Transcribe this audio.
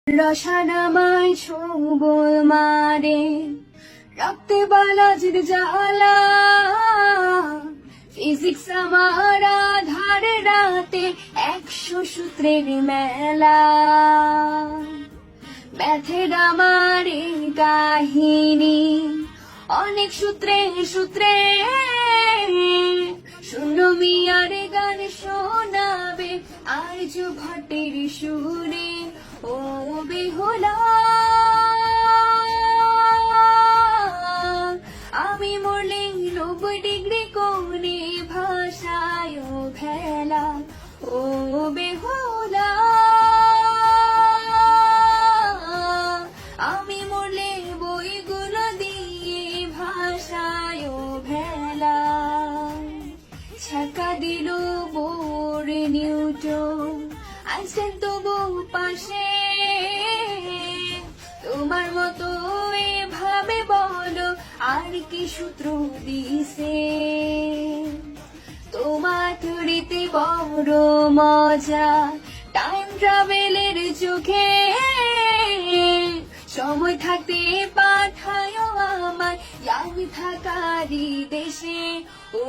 রসানামায় ছোবল মারে রক্তে বালাজির জ্বালা, ফিজিক্স আমার আধারে রাতে 100 সূত্রের মেলা। ম্যাথের আমার এই কাহিনী অনেক সূত্রে সূত্রে, শূন্য মিয়ার গান শোনাবে আর্য ভট্টের সুরে। ও বেহুলা আমি মরলে 90 ডিগ্রি কোণে ভাষায় ভেলা। ও বেহুলা আমি মরলে বইগুলো দিয়ে ভাষায় ভেলা। ছক্কা দিল বোর নিউটন, আইনস্টাইন তবু পাশে। তোমার মতো এভাবে বলো আর কি সূত্র দিছে। তোমার থিওরিতে বড় মজা, টাইম ট্রাভেলের চোখে। সময় থাকতে পাঠায় আমায় আমি থাকারি দেশে। ও